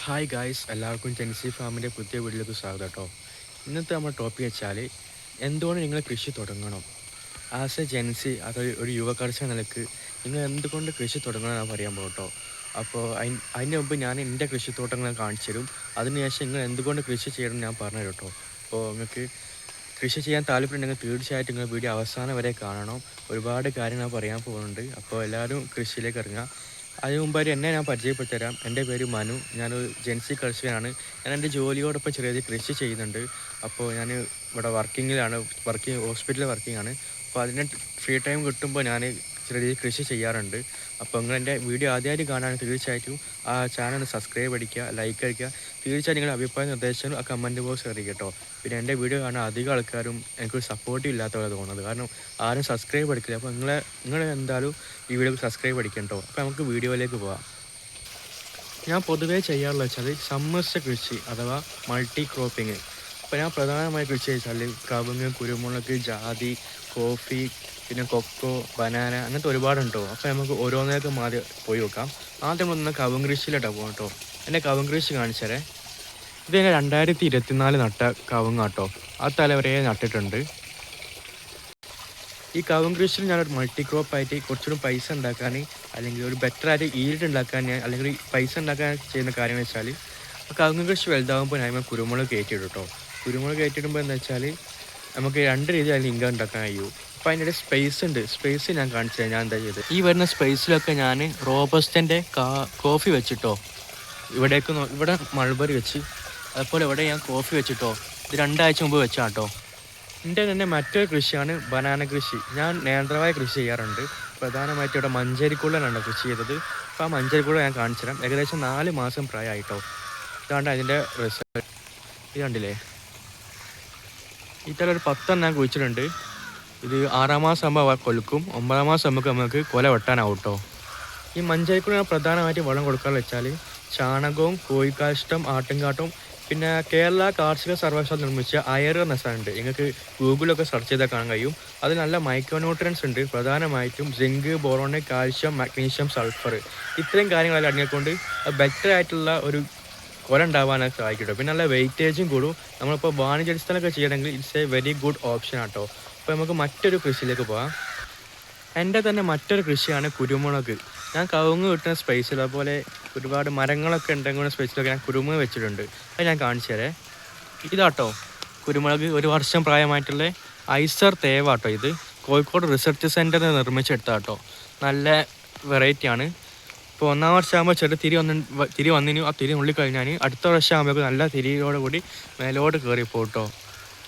Hi guys, എല്ലാവർക്കും ജെൻസി ഫാമിൻ്റെ പുതിയ വീട്ടിലേക്ക് സ്വാഗതം കേട്ടോ. ഇന്നത്തെ നമ്മുടെ ടോപ്പിക് വെച്ചാൽ എന്തുകൊണ്ട് നിങ്ങൾ കൃഷി തുടങ്ങണം. ആസ് എ ജെൻസി ഒരു യുവകർഷക നിലക്ക് നിങ്ങൾ എന്തുകൊണ്ട് കൃഷി തുടങ്ങണം എന്ന് പറയാൻ പോകും കേട്ടോ. അപ്പോൾ അതിന് മുമ്പ് ഞാൻ എൻ്റെ കൃഷിത്തോട്ടങ്ങൾ കാണിച്ചു തരും. അതിനുശേഷം നിങ്ങൾ എന്തുകൊണ്ട് കൃഷി ചെയ്യണം ഞാൻ പറഞ്ഞു തരും കേട്ടോ. അപ്പോൾ നിങ്ങൾക്ക് കൃഷി ചെയ്യാൻ താല്പര്യമുണ്ടെങ്കിൽ തീർച്ചയായിട്ടും നിങ്ങൾ വീഡിയോ അവസാനം വരെ കാണണം. ഒരുപാട് കാര്യങ്ങൾ പറയാൻ പോകുന്നുണ്ട്. അപ്പോൾ എല്ലാവരും കൃഷിയിലേക്ക് ഇറങ്ങുക. അതിന് മുമ്പായിട്ട് എന്നെ ഞാൻ പരിചയപ്പെടുത്തി തരാം. എൻ്റെ പേര് മനു. ഞാനൊരു ജെൻസി കർഷകനാണ്. ഞാൻ എൻ്റെ ജോലിയോടൊപ്പം ചെറിയ കൃഷി ചെയ്യുന്നുണ്ട്. അപ്പോൾ ഞാൻ ഇവിടെ ഹോസ്പിറ്റലിൽ വർക്കിംഗ് ആണ്. അപ്പോൾ അതിന് ഫ്രീ ടൈം കിട്ടുമ്പോൾ ഞാൻ ചെറിയ കൃഷി ചെയ്യാറുണ്ട്. അപ്പോൾ നിങ്ങൾ എൻ്റെ വീഡിയോ ആദ്യമായിട്ട് കാണാൻ തീർച്ചയായിട്ടും ആ ചാനൽ സബ്സ്ക്രൈബ് അടിക്കുക, ലൈക്ക് അടിക്കുക. തീർച്ചയായിട്ടും നിങ്ങളുടെ അഭിപ്രായ നിർദ്ദേശം ആ കമൻറ്റ് ബോക്സ് അറിയിക്കുക കേട്ടോ. പിന്നെ എൻ്റെ വീഡിയോ കാണാൻ അധികം ആൾക്കാരും എനിക്കൊരു സപ്പോർട്ടീവ് ഇല്ലാത്തവരെ തോന്നുന്നത്. കാരണം ആരും സബ്സ്ക്രൈബ് അടിക്കില്ല. അപ്പോൾ നിങ്ങൾ എന്തായാലും ഈ വീഡിയോക്ക് സബ്സ്ക്രൈബ് അടിക്കട്ടോ. അപ്പോൾ നമുക്ക് വീഡിയോയിലേക്ക് പോകാം. ഞാൻ പൊതുവേ ചെയ്യാറുള്ള വെച്ചാൽ സമ്മർശ കൃഷി അഥവാ മൾട്ടി ക്രോപ്പിങ്. അപ്പോൾ ഞാൻ പ്രധാനമായി കൃഷി വെച്ചാൽ കവുങ്ങ്, കുരുമുളക്, ജാതി, കോഫി, പിന്നെ കൊക്കോ, ബനാന അങ്ങനത്തെ ഒരുപാടുണ്ടോ. അപ്പോൾ നമുക്ക് ഓരോന്നേക്ക് മാറി പോയി വെക്കാം. ആദ്യം ഒന്ന് കവുങ്ങ് കൃഷിയിലോട്ടാണ് പോകാം കേട്ടോ. എൻ്റെ കവുങ്ങ് കൃഷി കാണിച്ചാലേ ഇത് ഞാൻ 2024 നട്ട കവുങ്ങാട്ടോ. ആ തലവരെ നട്ടിട്ടുണ്ട്. ഈ കവുങ്ങ് കൃഷിയിൽ ഞാനൊരു മൾട്ടി ക്രോപ്പായിട്ട് കുറച്ചുകൂടി പൈസ ഉണ്ടാക്കാൻ, അല്ലെങ്കിൽ ഒരു ബെറ്ററായിട്ട് ഈൽഡ് ഉണ്ടാക്കാൻ, അല്ലെങ്കിൽ പൈസ ഉണ്ടാക്കാൻ ചെയ്യുന്ന കാര്യം വെച്ചാൽ കവുങ്ങ് കൃഷി വലുതാകുമ്പോൾ ഞാൻ കുരുമുളക് കയറ്റിയിടും കേട്ടോ. കുരുമുളക് കയറ്റിയിടുമ്പോൾ എന്താ വെച്ചാൽ നമുക്ക് രണ്ട് രീതിയിൽ അതിൽ ഇൻകം ഉണ്ടാക്കാൻ കഴിയും. അപ്പോൾ അതിൻ്റെ സ്പേസ് ഉണ്ട്. സ്പേസ് ഞാൻ കാണിച്ചു തരാം. ഞാൻ എന്താ ചെയ്തത്, ഈ വരുന്ന സ്പേസിലൊക്കെ ഞാൻ റോബസ്റ്റൻ്റെ കോഫി വെച്ചിട്ടോ, ഇവിടെ മൾബറി വെച്ച്, അതുപോലെ ഇവിടെ ഞാൻ കോഫി വെച്ചിട്ടോ. ഇത് 2 ആഴ്ച മുമ്പ് വെച്ചാട്ടോ. എൻ്റെ തന്നെ മറ്റൊരു കൃഷിയാണ് ബനാന കൃഷി. ഞാൻ നേന്ത്രവായ കൃഷി ചെയ്യാറുണ്ട്. പ്രധാനമായിട്ട് ഇവിടെ മഞ്ചേരിക്കുള്ളനാണ് കൃഷി ചെയ്തത്. അപ്പോൾ ആ മഞ്ചേരിക്കുള്ള ഞാൻ കാണിച്ചു തരാം. ഏകദേശം 4 മാസം പ്രായമായിട്ടോ. ഇതാണ്ട് അതിൻ്റെ റിസൾട്ട്. ഇത് കണ്ടില്ലേ, ഇത്തരം ഒരു 10 ഞാൻ കുഴിച്ചിട്ടുണ്ട്. ഇത് 6-ാം മാസം ആകുമ്പോൾ കൊലുക്കും, 9-ാം മാസം ആകുമ്പോൾ നമുക്ക് കൊല വെട്ടാനാവും കേട്ടോ. ഈ മഞ്ചേരിക്കുള്ള പ്രധാനമായിട്ട് വളം കൊടുക്കാന്ന് വെച്ചാൽ ചാണകവും, കോഴിക്കാഷ്ടം, ആട്ടുംകാട്ടും, പിന്നെ കേരള കാർഷിക സർവകലാശാല നിർമ്മിച്ച അയർ എന്ന സാധനമുണ്ട്. നിങ്ങൾക്ക് ഗൂഗിളൊക്കെ സെർച്ച് ചെയ്താൽ കാണാൻ കഴിയും. അത് നല്ല മൈക്രോന്യൂട്രിയൻസ് ഉണ്ട്. പ്രധാനമായിട്ടും zinc, boron, calcium, magnesium, sulphur, ഇത്രയും കാര്യങ്ങളെല്ലാം അടങ്ങിക്കൊണ്ട് ബെറ്റർ ആയിട്ടുള്ള ഒരു കൊല ഉണ്ടാവാനൊക്കെ സഹായിക്കട്ടോ. പിന്നെ നല്ല വെയിറ്റേജും കൂടും. നമ്മളിപ്പോൾ വാണിജ്യാടിസ്ഥാനമൊക്കെ ചെയ്യണമെങ്കിൽ it's A very good option ആട്ടോ. അപ്പോൾ നമുക്ക് മറ്റൊരു കൃഷിയിലേക്ക് പോകാം. എൻ്റെ തന്നെ മറ്റൊരു കൃഷിയാണ് കുരുമുളക്. ഞാൻ കവുങ്ങ് കിട്ടുന്ന സ്പേസിൽ, അതുപോലെ ഒരുപാട് മരങ്ങളൊക്കെ ഉണ്ടെങ്കിൽ സ്പേസിലൊക്കെ ഞാൻ കുരുമുളക് വെച്ചിട്ടുണ്ട്. അത് ഞാൻ കാണിച്ചു തരാം. ഇതാട്ടോ കുരുമുളക്, 1 വർഷം പ്രായമായിട്ടുള്ള ഐസർ തേവാട്ടോ. ഇത് കോഴിക്കോട് റിസർച്ച് സെൻറ്ററിൽ നിർമ്മിച്ചെടുത്താട്ടോ. നല്ല വെറൈറ്റിയാണ്. ഇപ്പോൾ 1-ാം വർഷം ആകുമ്പോൾ തിരി വന്നിന്. ആ തിരി ഉള്ളിൽ കഴിഞ്ഞാൽ അടുത്ത വർഷം ആകുമ്പോൾ നല്ല തിരിയോട് കൂടി മേലോട്ട് കയറി പോട്ടോ.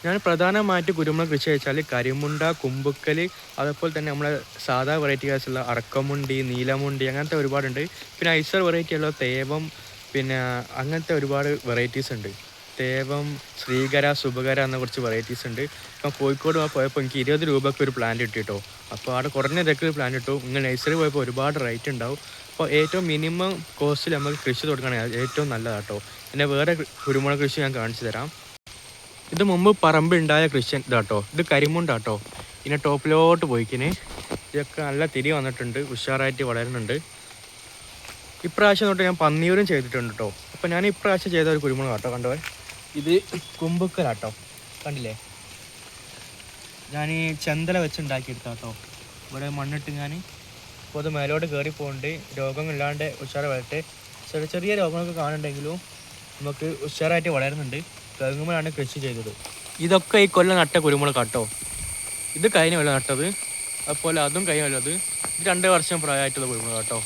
ഞാൻ പ്രധാനമായിട്ട് കുരുമുളക് കൃഷി വെച്ചാൽ കരിമുണ്ട, കുമ്പുക്കൽ, അതേപോലെ തന്നെ നമ്മളെ സാധാ വെറൈറ്റി ആയിട്ടുള്ള അറക്കമുണ്ടി, നീലമുണ്ടി, അങ്ങനത്തെ ഒരുപാടുണ്ട്. പിന്നെ ഐസർ വെറൈറ്റി ഉള്ള തേവം, പിന്നെ അങ്ങനത്തെ ഒരുപാട് വെറൈറ്റീസ് ഉണ്ട്. തേവം, ശ്രീകര, ശുഭകര എന്ന കുറച്ച് വെറൈറ്റീസ് ഉണ്ട്. ഇപ്പം കോഴിക്കോട് പോയപ്പോൾ എനിക്ക് 20 രൂപയ്ക്ക് ഒരു പ്ലാന്റ് കിട്ടിട്ടോ. അപ്പോൾ അവിടെ കുറഞ്ഞ നിരക്കിൽ ഒരു പ്ലാന്റ് കിട്ടും. ഇങ്ങനെ നഴ്സറി പോയപ്പോൾ ഒരുപാട് റേറ്റ് ഉണ്ടാവും. അപ്പോൾ ഏറ്റവും മിനിമം കോസ്റ്റിൽ നമുക്ക് കൃഷി തുടങ്ങുകയാണെങ്കിൽ ഏറ്റവും നല്ലതാട്ടോ. പിന്നെ വേറെ കുരുമുളക് കൃഷി ഞാൻ കാണിച്ചു തരാം. ഇത് മുമ്പ് പറമ്പുണ്ടായ കൃഷി ഇതാട്ടോ. ഇത് കരിമുണ്ടാട്ടോ. പിന്നെ ടോപ്പിലോട്ട് പോയിക്കിന് ഇതൊക്കെ നല്ല തിരി വന്നിട്ടുണ്ട്, ഉഷാറായിട്ട് വളരുന്നുണ്ട്. ഇപ്രാവശ്യം തൊട്ട് ഞാൻ പന്നിയൂരും ചെയ്തിട്ടുണ്ട് കേട്ടോ. അപ്പോൾ ഞാൻ ഇപ്രാവശ്യം ചെയ്ത ഒരു കുരുമുളക് കേട്ടോ. കണ്ടോ, ഇത് കുമ്പുക്കലാട്ടോ. കണ്ടില്ലേ, ഞാൻ ഈ ചെന്തല വെച്ചുണ്ടാക്കിയെടുത്താട്ടോ. ഇവിടെ മണ്ണിട്ട് ഞാൻ ഇപ്പോൾ അത് മേലോട്ട് കയറി പോകുന്നുണ്ട്. രോഗങ്ങളില്ലാണ്ട് ഉഷാറ് വളരട്ടെ. ചെറിയ രോഗങ്ങളൊക്കെ കാണുന്നുണ്ടെങ്കിലും നമുക്ക് ഉഷാറായിട്ട് വളരുന്നുണ്ട്. കവുങ്ങുമ്പോഴാണ് കൃഷി ചെയ്തത്. ഇതൊക്കെ ഈ കൊല്ലം നട്ട കുരുമുളക് കേട്ടോ. ഇത് കഴിഞ്ഞ കൊല്ലം നട്ടത്, അതുപോലെ അതും കഴിഞ്ഞ കൊല്ലത്. ഇത് 2 വർഷം പ്രായമായിട്ടുള്ള കുരുമുളക് കേട്ടോ.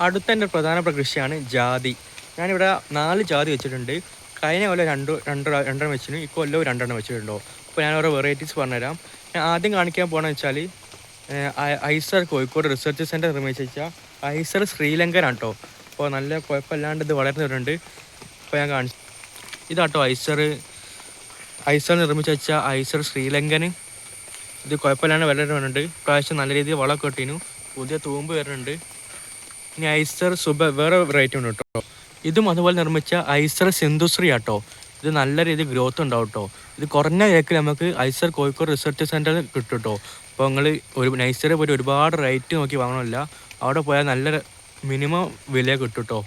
അടുത്ത എൻ്റെ പ്രധാനപ്പെട്ട കൃഷിയാണ് ജാതി. ഞാനിവിടെ 4 ജാതി വെച്ചിട്ടുണ്ട്. കഴിഞ്ഞ കൊല്ലം രണ്ടെണ്ണം വെച്ചിന്, ഈ കൊല്ലം 2 വെച്ചിട്ടുണ്ടോ. അപ്പോൾ ഞാൻ ഓരോ വെറൈറ്റീസ് പറഞ്ഞുതരാം. ഞാൻ ആദ്യം കാണിക്കാൻ പോകണമെന്ന് വെച്ചാൽ ഐസർ കോഴിക്കോട് റിസർച്ച് സെൻറ്റർ നിർമ്മിച്ച ഐസർ ശ്രീലങ്കനാണ് കേട്ടോ. അപ്പോൾ നല്ല കുഴപ്പമില്ലാണ്ട് ഇത് വളർന്നിട്ടുണ്ട്. അപ്പോൾ ഞാൻ കാണിച്ചു ഇതാട്ടോ ഐസർ നിർമ്മിച്ച് വെച്ച ഐസർ ശ്രീലങ്കന്. ഇത് കുഴപ്പമില്ലാണ്ട് വളരുന്നുണ്ട്. പ്രാവശ്യം നല്ല രീതിയിൽ വളമൊക്കെ കിട്ടിനു. പുതിയ തൂമ്പ് വരുന്നുണ്ട്. ഇനി ഐസർ വേറെ വെറൈറ്റി ഉണ്ട് കേട്ടോ. ഇതും അതുപോലെ നിർമ്മിച്ച ഐസർ സിന്ധുശ്രീ ആട്ടോ. ഇത് നല്ല രീതിയിൽ ഗ്രോത്ത് ഉണ്ടാവും കേട്ടോ. ഇത് കുറഞ്ഞ വിലക്ക് നമുക്ക് ഐസർ കോഴിക്കോട് റിസർച്ച് സെൻറ്ററിൽ കിട്ടും കേട്ടോ. അപ്പോൾ നിങ്ങൾ ഒരു നഴ്സറി പോയിട്ട് ഒരുപാട് റേറ്റ് നോക്കി വാങ്ങണമില്ല. അവിടെ പോയാൽ നല്ല മിനിമം വില കിട്ടും കേട്ടോ.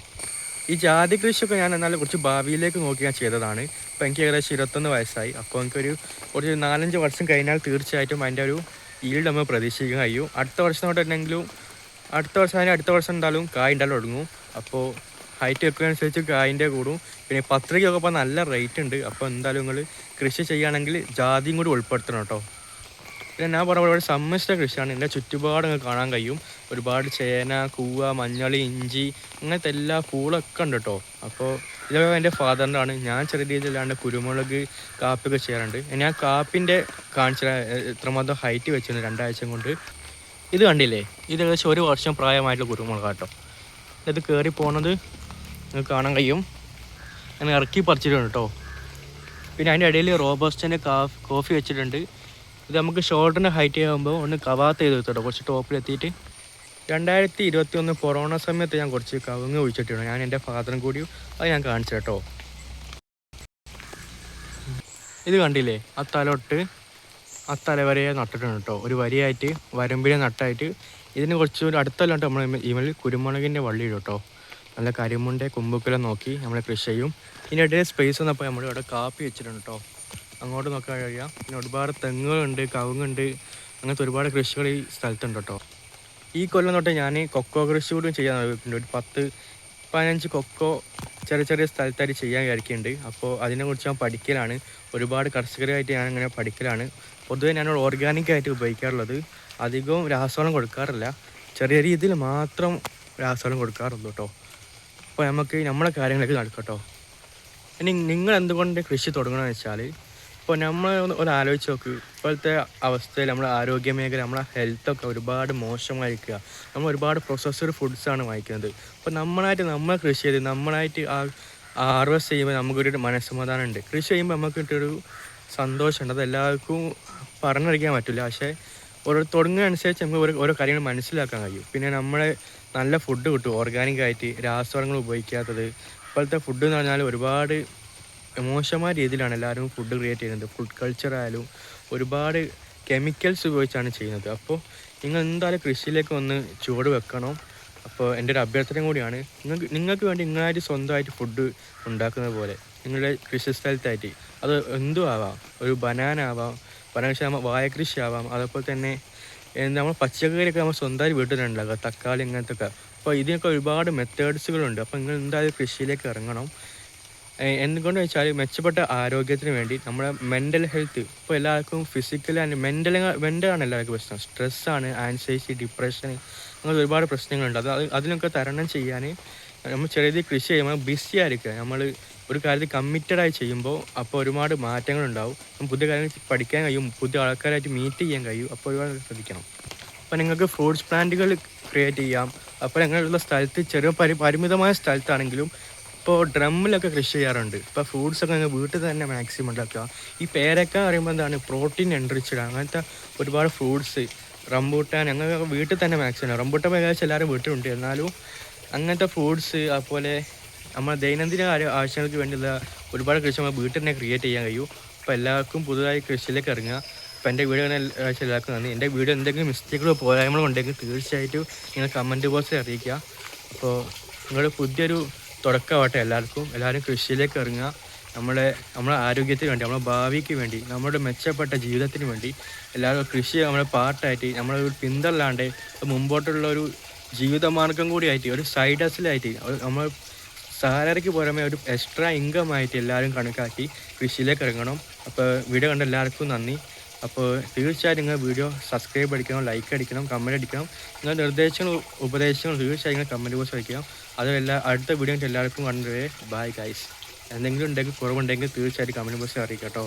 ഈ ജാതി കൃഷിയൊക്കെ ഞാൻ എന്നാലും കുറച്ച് ഭാവിയിലേക്ക് നോക്കി ഞാൻ ചെയ്തതാണ്. ഇപ്പോൾ എനിക്ക് ഏകദേശം 21 വയസ്സായി. അപ്പോൾ എനിക്കൊരു കുറച്ച് 4-5 വർഷം കഴിഞ്ഞാൽ തീർച്ചയായിട്ടും അതിൻ്റെ ഒരു ഈൽഡ് നമ്മൾ പ്രതീക്ഷിക്കാൻ കഴിയും. അടുത്ത വർഷം തൊട്ടുണ്ടെങ്കിലും അടുത്ത വർഷം എന്തായാലും കായ് ഉണ്ടാലും തുടങ്ങും. അപ്പോൾ ഹൈറ്റ് വെക്കുന്നതനുസരിച്ച് കായിൻ്റെ കൂടും. പിന്നെ പത്രികയൊക്കെ ഇപ്പോൾ നല്ല റേറ്റ് ഉണ്ട്. അപ്പോൾ എന്തായാലും നിങ്ങൾ കൃഷി ചെയ്യുകയാണെങ്കിൽ ജാതിയും കൂടി ഉൾപ്പെടുത്തണം കേട്ടോ. പിന്നെ ഞാൻ പറഞ്ഞ പോലെ സമ്മിശ്ര കൃഷിയാണ്. എൻ്റെ ചുറ്റുപാട് നിങ്ങൾക്ക് കാണാൻ കഴിയും. ഒരുപാട് ചേന, കൂവ, മഞ്ഞൾ, ഇഞ്ചി അങ്ങനത്തെ എല്ലാ പൂളൊക്കെ ഉണ്ട് കേട്ടോ. അപ്പോൾ ഇതൊക്കെ എൻ്റെ ഫാദറിൻ്റെ ആണ്. ഞാൻ ചെറിയ രീതിയിലാണ്ട് കുരുമുളക്, കാപ്പിയൊക്കെ ചെയ്യാറുണ്ട്. ഞാൻ കാപ്പിൻ്റെ കാണിച്ച എത്രമാത്രം ഹൈറ്റ് വെച്ചിരുന്നു 2 ആഴ്ച കൊണ്ട്. ഇത് കണ്ടില്ലേ, ഇത് ഏകദേശം 1 വർഷം പ്രായമായിട്ടുള്ള കുരുമുളക് കേട്ടോ. ഇത് കയറി പോകുന്നത് നിങ്ങൾക്ക് കാണാൻ കഴിയും. ഞാൻ ഇറക്കി പറിച്ചിട്ടുണ്ട് കേട്ടോ. പിന്നെ അതിൻ്റെ ഇടയിൽ റോബസ്റ്റൻ്റെ കോഫി വെച്ചിട്ടുണ്ട്. ഇത് നമുക്ക് ഷോൾഡറിൻ്റെ ഹൈറ്റ് ആകുമ്പോൾ ഒന്ന് കവാത്ത് ചെയ്ത് വെച്ചിട്ടോ, കുറച്ച് ടോപ്പിലെത്തിയിട്ട്. 2021 കൊറോണ സമയത്ത് ഞാൻ കുറച്ച് കവുങ്ങ് ഒഴിച്ചിട്ടുണ്ട്. ഞാൻ എൻ്റെ ഫാദറും കൂടി അത് ഞാൻ കാണിച്ചു കേട്ടോ. ഇത് കണ്ടില്ലേ, ആ തല വരെ നട്ടിട്ടുണ്ട് കേട്ടോ. ഒരു വരിയായിട്ട് വരമ്പിനെ നട്ടായിട്ട് ഇതിന് കുറച്ച് ഒരു അടുത്തല്ലാണ്ട് നമ്മൾ ഇവൽ കുരുമുളകിൻ്റെ വള്ളി ഇടും കേട്ടോ. നല്ല കരിമുണ്ട കുമ്പുക്കെല്ലാം നോക്കി നമ്മൾ കൃഷി ചെയ്യും. ഇതിൻ്റെ ഇടയിൽ സ്പേസ് വന്നപ്പോൾ നമ്മൾ ഇവിടെ കാപ്പി വെച്ചിട്ടുണ്ട് കേട്ടോ. അങ്ങോട്ട് നോക്കാൻ കഴിയാം. പിന്നെ ഒരുപാട് തെങ്ങുകളുണ്ട്, കവുങ്ങുണ്ട്, അങ്ങനത്തെ ഒരുപാട് കൃഷികൾ ഈ സ്ഥലത്തുണ്ട് കേട്ടോ. ഈ കൊല്ലം തൊട്ട് ഞാൻ കൊക്കോ കൃഷി കൂടി ചെയ്യാൻ നോക്കിയിട്ടുണ്ട്. ഒരു 10-15 കൊക്കോ ചെറിയ സ്ഥലത്തായിട്ട് ചെയ്യാൻ വിചാരിക്കുന്നുണ്ട്. അപ്പോൾ അതിനെക്കുറിച്ച് ഞാൻ പഠിക്കലാണ്. ഒരുപാട് കർഷകരായിട്ട് ഞാനിങ്ങനെ പഠിക്കലാണ്. പൊതുവെ ഞാൻ ഓർഗാനിക്കായിട്ട് ഉപയോഗിക്കാറുള്ളത്. അധികവും രാസവളം കൊടുക്കാറില്ല. ചെറിയ രീതിയിൽ മാത്രം രാസവളം കൊടുക്കാറുള്ളൂ കേട്ടോ. അപ്പോൾ നമുക്ക് നമ്മളെ കാര്യങ്ങളൊക്കെ നടക്കട്ടോ. ഇനി നിങ്ങൾ എന്തുകൊണ്ട് കൃഷി തുടങ്ങണമെന്ന് വെച്ചാൽ, ഇപ്പോൾ നമ്മൾ ഒന്ന് ആലോചിച്ച് നോക്ക്. ഇപ്പോഴത്തെ അവസ്ഥയിൽ നമ്മുടെ ആരോഗ്യ മേഖല, നമ്മളെ ഹെൽത്തൊക്കെ ഒരുപാട് മോശമായിരിക്കുക. നമ്മൾ ഒരുപാട് പ്രോസസ്ഡ് ഫുഡ്സാണ് വാങ്ങിക്കുന്നത്. അപ്പോൾ നമ്മൾ കൃഷി ചെയ്ത് നമ്മളായിട്ട് ഹാർവെസ്റ്റ് ചെയ്യുമ്പോൾ നമുക്കൊരു മനസ്സമാധാനം ഉണ്ട്. കൃഷി ചെയ്യുമ്പോൾ നമുക്ക് കിട്ടിയൊരു സന്തോഷമുണ്ട്. അത് എല്ലാവർക്കും പറഞ്ഞറിയിക്കാൻ പറ്റില്ല. പക്ഷേ തുടങ്ങുന്നതനുസരിച്ച് നമുക്ക് ഓരോ കാര്യങ്ങൾ മനസ്സിലാക്കാൻ കഴിയും. പിന്നെ നമ്മളെ നല്ല ഫുഡ് കിട്ടും, ഓർഗാനിക്കായിട്ട് രാസവളങ്ങൾ ഉപയോഗിക്കാത്തത്. ഇപ്പോഴത്തെ ഫുഡ് എന്ന് പറഞ്ഞാൽ ഒരുപാട് മോശമായ രീതിയിലാണ് എല്ലാവരും ഫുഡ് ക്രിയേറ്റ് ചെയ്യുന്നത്. ഫുഡ് കൾച്ചറായാലും ഒരുപാട് കെമിക്കൽസ് ഉപയോഗിച്ചാണ് ചെയ്യുന്നത്. അപ്പോൾ നിങ്ങൾ എന്തായാലും കൃഷിയിലേക്ക് ഒന്ന് ചുവട് വെക്കണം. അപ്പോൾ എൻ്റെ ഒരു അഭ്യർത്ഥന കൂടിയാണ്, നിങ്ങൾക്ക് വേണ്ടി നിങ്ങളായിട്ട് സ്വന്തമായിട്ട് ഫുഡ് ഉണ്ടാക്കുന്നത് പോലെ നിങ്ങളുടെ കൃഷി സ്ഥലത്തായിട്ട് അത് എന്തും ആവാം. ഒരു ബനാന ആവാം, വാഴ കൃഷി ആവാം. അതേപോലെ തന്നെ നമ്മൾ പച്ചക്കറിയൊക്കെ നമ്മൾ സ്വന്തമായിട്ട് വീട്ടിൽ തന്നെ ഉണ്ടാക്കുക, തക്കാളി അങ്ങനത്തെ ഒക്കെ. അപ്പോൾ ഇതിനൊക്കെ ഒരുപാട് മെത്തേഡ്സുകളുണ്ട്. അപ്പോൾ നിങ്ങൾ എന്തായാലും കൃഷിയിലേക്ക് ഇറങ്ങണം. എന്തുകൊണ്ട് വെച്ചാൽ മെച്ചപ്പെട്ട ആരോഗ്യത്തിന് വേണ്ടി നമ്മുടെ മെൻ്റൽ ഹെൽത്ത്, ഇപ്പോൾ എല്ലാവർക്കും ഫിസിക്കൽ ആൻഡ് മെൻ്റലാണ് എല്ലാവർക്കും പ്രശ്നം. സ്ട്രെസ്സാണ്, ആൻസൈറ്റി, ഡിപ്രഷൻ, അങ്ങനെ ഒരുപാട് പ്രശ്നങ്ങളുണ്ട്. അതിനൊക്കെ തരണം ചെയ്യാൻ നമ്മൾ ചെറിയ കൃഷി ചെയ്യുമ്പോൾ ബിസി ആയിരിക്കുക. നമ്മൾ ഒരു കാര്യത്തിൽ കമ്മിറ്റഡായി ചെയ്യുമ്പോൾ അപ്പോൾ ഒരുപാട് മാറ്റങ്ങളുണ്ടാവും. പുതിയ കാര്യങ്ങൾ പഠിക്കാൻ കഴിയും, പുതിയ ആൾക്കാരായിട്ട് മീറ്റ് ചെയ്യാൻ കഴിയും. അപ്പോൾ ഒരുപാട് ശ്രദ്ധിക്കണം. അപ്പോൾ നിങ്ങൾക്ക് ഫ്രൂട്ട്സ് പ്ലാന്റുകൾ ക്രിയേറ്റ് ചെയ്യാം. അപ്പോൾ ഞങ്ങളുള്ള സ്ഥലത്ത് ചെറിയ പരിമിതമായ സ്ഥലത്താണെങ്കിലും ഇപ്പോൾ ഡ്രമ്മിലൊക്കെ കൃഷി ചെയ്യാറുണ്ട്. ഇപ്പോൾ ഫ്രൂട്ട്സൊക്കെ ഞങ്ങൾ വീട്ടിൽ തന്നെ മാക്സിമം ഉണ്ടാക്കുക. ഈ പേരക്ക പറയുമ്പോൾ എന്താണ്, പ്രോട്ടീൻ എൻറിച്ചഡ് അങ്ങനത്തെ ഒരുപാട് ഫ്രൂട്ട്സ്, റംബൂട്ടാൻ ഞങ്ങൾക്ക് വീട്ടിൽ തന്നെ മാക്സിമം. റംബൂട്ടാൻ ഏകദേശം എല്ലാവരും വീട്ടിലുണ്ട്. എന്നാലും അങ്ങനത്തെ ഫ്രൂട്ട്സ്, അതുപോലെ നമ്മൾ ദൈനംദിന ആവശ്യങ്ങൾക്ക് വേണ്ടിയുള്ള ഒരുപാട് കൃഷി നമ്മൾ വീട്ടിൽ തന്നെ ക്രിയേറ്റ് ചെയ്യാൻ കഴിയും. അപ്പോൾ എല്ലാവർക്കും പുതുതായി കൃഷിയിലേക്ക് ഇറങ്ങുക. അപ്പോൾ എൻ്റെ വീഡിയോ എല്ലാവർക്കും നന്ദി. എൻ്റെ വീഡിയോ എന്തെങ്കിലും മിസ്റ്റേക്കുകളോ പോരായ്മകളോ ഉണ്ടെങ്കിൽ തീർച്ചയായിട്ടും നിങ്ങൾ കമൻറ്റ് ബോക്സിൽ അറിയിക്കുക. അപ്പോൾ നിങ്ങളുടെ പുതിയൊരു തുടക്കമാവട്ടെ എല്ലാവരും കൃഷിയിലേക്ക് ഇറങ്ങുക. നമ്മളെ ആരോഗ്യത്തിന് വേണ്ടി, നമ്മുടെ ഭാവിക്ക് വേണ്ടി, നമ്മുടെ മെച്ചപ്പെട്ട ജീവിതത്തിന് വേണ്ടി എല്ലാവരും കൃഷി നമ്മുടെ പാർട്ടായിട്ട് നമ്മളൊരു പിന്തല്ലാണ്ട് മുമ്പോട്ടുള്ള ഒരു ജീവിതമാർഗം കൂടിയായിട്ട്, ഒരു സൈഡ് ഹസിലായിട്ട്, നമ്മൾ സാലറിക്ക് പുറമെ ഒരു എക്സ്ട്രാ ഇൻകം ആയിട്ട് എല്ലാവരും കണക്കാക്കി കൃഷിയിലേക്ക് ഇറങ്ങണം. അപ്പോൾ വീഡിയോ കണ്ട എല്ലാവർക്കും നന്ദി. അപ്പോൾ തീർച്ചയായും നിങ്ങൾ വീഡിയോ സബ്സ്ക്രൈബ് അടിക്കണം, ലൈക്ക് അടിക്കണം, കമൻറ്റ് അടിക്കണം. നിങ്ങൾ ഉപദേശങ്ങൾ തീർച്ചയായും നിങ്ങൾ കമൻറ്റ് ബോക്സ് അടിക്കണം. അതുമല്ല അടുത്ത വീഡിയോ എല്ലാവർക്കും കണ്ടുവരെ ബൈ ഗൈസ്. എന്തെങ്കിലും ഉണ്ടെങ്കിൽ കുറവുണ്ടെങ്കിൽ തീർച്ചയായിട്ടും കമൻറ്റ് ബോക്സിൽ അറിയിക്കാം കേട്ടോ.